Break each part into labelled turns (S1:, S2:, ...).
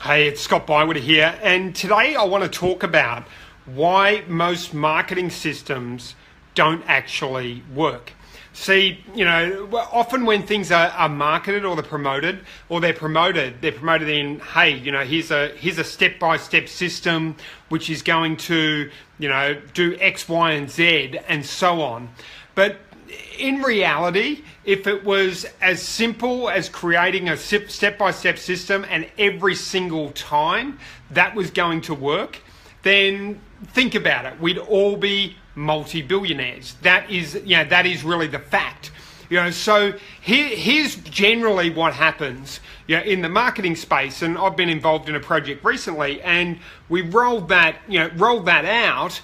S1: Hey, it's Scott Bywater here, and today I want to talk about why most marketing systems don't actually work. See, often when things are marketed or they're promoted in, hey, here's a step-by-step system which is going to, do X, Y, and Z, and so on. But in reality, if it was as simple as creating a step-by-step system and every single time that was going to work, then think about it. We'd all be multi-billionaires. That is really the fact. So here's generally what happens in the marketing space. And I've been involved in a project recently, and we rolled that out,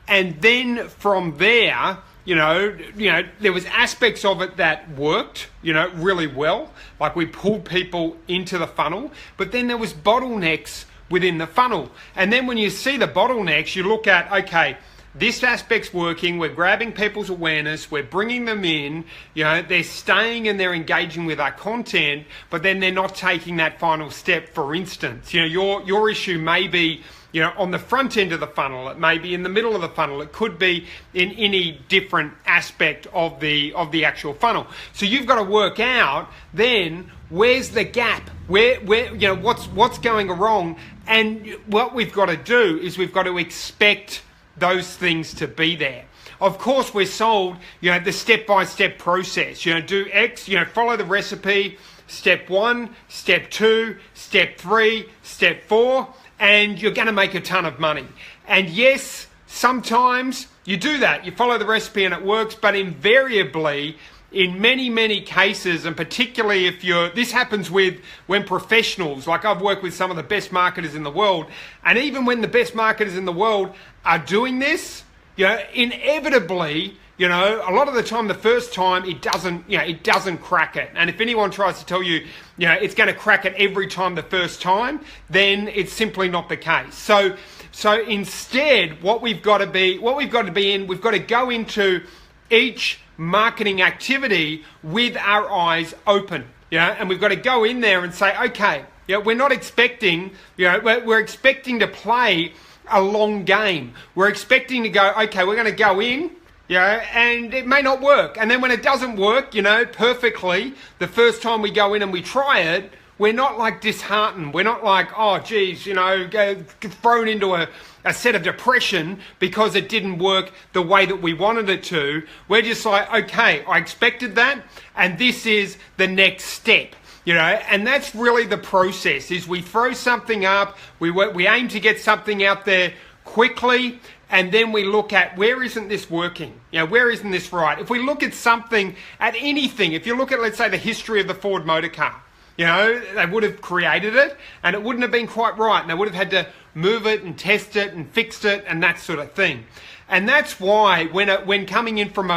S1: and then from there, there was aspects of it that worked, really well. Like we pulled people into the funnel, but then there was bottlenecks within the funnel. And then when you see the bottlenecks, you look at, okay, this aspect's working, we're grabbing people's awareness, we're bringing them in, they're staying and they're engaging with our content, but then they're not taking that final step. For instance, your issue may be, on the front end of the funnel, it may be in the middle of the funnel, it could be in any different aspect of the actual funnel. So you've got to work out then where's the gap, where what's going wrong, and what we've got to do is we've got to expect those things to be there. Of course, we're sold, the step-by-step process. Do X, follow the recipe, step 1, step 2, step 3, step 4, and you're going to make a ton of money. And yes, sometimes you do that. You follow the recipe and it works, but invariably, in many, many cases, and particularly this happens when professionals, like I've worked with some of the best marketers in the world, and even when the best marketers in the world are doing this, inevitably, a lot of the time, the first time, it doesn't crack it. And if anyone tries to tell you, it's going to crack it every time the first time, then it's simply not the case. So instead, we've got to go into each marketing activity with our eyes open, and we've got to go in there and say, okay, we're not expecting, we're expecting to play a long game. We're expecting to go, okay, we're going to go in, and it may not work. And then when it doesn't work, perfectly, the first time we go in and we try it, we're not like disheartened. We're not like, oh, geez, thrown into a set of depression because it didn't work the way that we wanted it to. We're just like, okay, I expected that, and this is the next step. And that's really the process, is we throw something up, we aim to get something out there quickly, and then we look at, where isn't this working? Where isn't this right? If we look at something, at anything, if you look at, let's say, the history of the Ford motor car, they would have created it and it wouldn't have been quite right, and they would have had to move it and test it and fix it and that sort of thing. And that's why when coming in from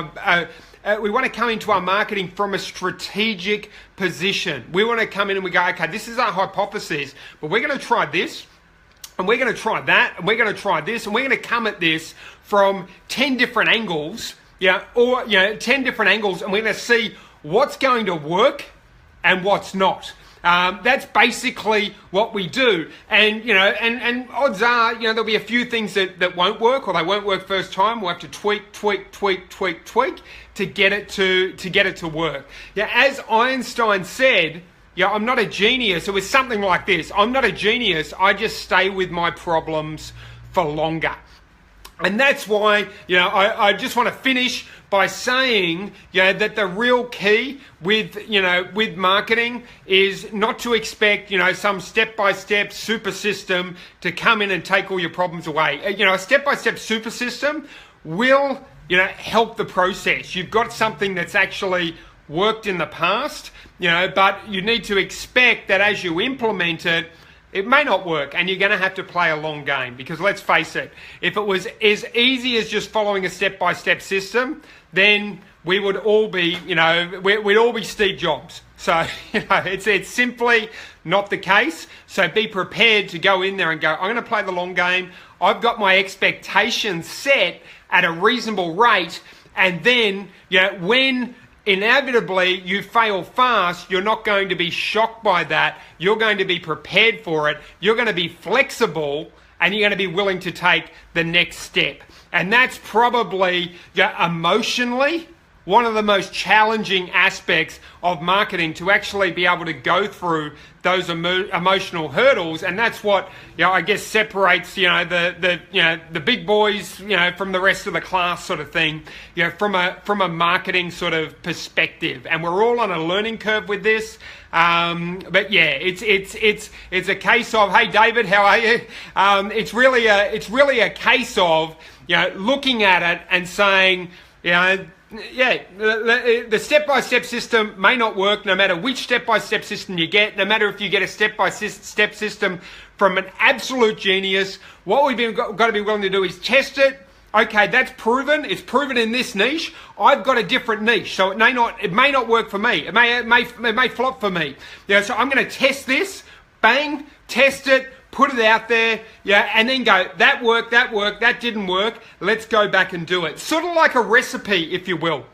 S1: we want to come into our marketing from a strategic position. We want to come in and we go, okay, this is our hypothesis, but we're going to try this, and we're going to try that, and we're going to try this, and we're going to come at this from 10 different angles, 10 different angles, and we're going to see what's going to work and what's not. That's basically what we do. And, and odds are, there'll be a few things that won't work, or they won't work first time. We'll have to tweak to get it to work. As Einstein said, I'm not a genius. It was something like this. I'm not a genius. I just stay with my problems for longer. And that's why, I just want to finish by saying, that the real key with marketing is not to expect, some step-by-step super system to come in and take all your problems away. A step-by-step super system will, help the process. You've got something that's actually worked in the past, but you need to expect that as you implement it, it may not work, and you're going to have to play a long game, because let's face it, if it was as easy as just following a step-by-step system, then we would all be, we'd all be Steve Jobs. So, it's simply not the case. So be prepared to go in there and go, I'm going to play the long game. I've got my expectations set at a reasonable rate, and then, when inevitably you fail fast, you're not going to be shocked by that. You're going to be prepared for it. You're going to be flexible, and you're going to be willing to take the next step. And that's probably emotionally one of the most challenging aspects of marketing, to actually be able to go through those emotional hurdles. And that's what, I guess separates, the big boys, from the rest of the class, sort of thing, from a marketing sort of perspective. And we're all on a learning curve with this. But yeah, it's a case of, hey David, how are you? It's really a case of, looking at it and saying, the step-by-step system may not work no matter which step-by-step system you get, no matter if you get a step-by-step system from an absolute genius. What we've got to be willing to do is test it. Okay, that's proven. It's proven in this niche. I've got a different niche, so it may not work for me. It may flop for me. So I'm going to test this. Bang, test it. Put it out there, and then go, that worked, that didn't work, let's go back and do it. Sort of like a recipe, if you will.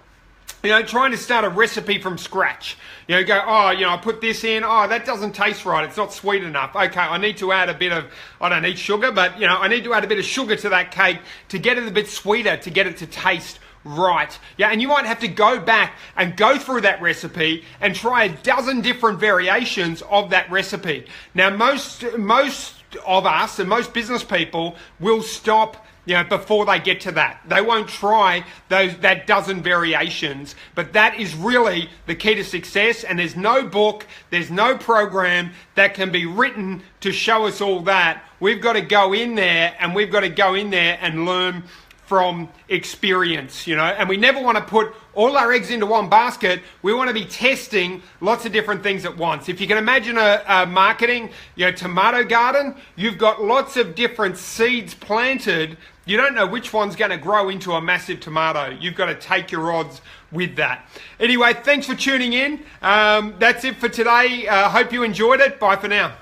S1: Trying to start a recipe from scratch. I put this in, that doesn't taste right, it's not sweet enough. Okay, I need to add a bit of, I don't need sugar, but I need to add a bit of sugar to that cake to get it a bit sweeter, to get it to taste right. And you might have to go back and go through that recipe and try a dozen different variations of that recipe. Now, most of us and most business people will stop before they get to that. They won't try that dozen variations, but that is really the key to success. And there's no book, there's no program that can be written to show us all that. We've got to go in there, and we've got to go in there and learn from experience, and we never want to put all our eggs into one basket. We want to be testing lots of different things at once. If you can imagine a marketing, tomato garden, you've got lots of different seeds planted. You don't know which one's going to grow into a massive tomato. You've got to take your odds with that. Anyway, thanks for tuning in. That's it for today. Hope you enjoyed it. Bye for now.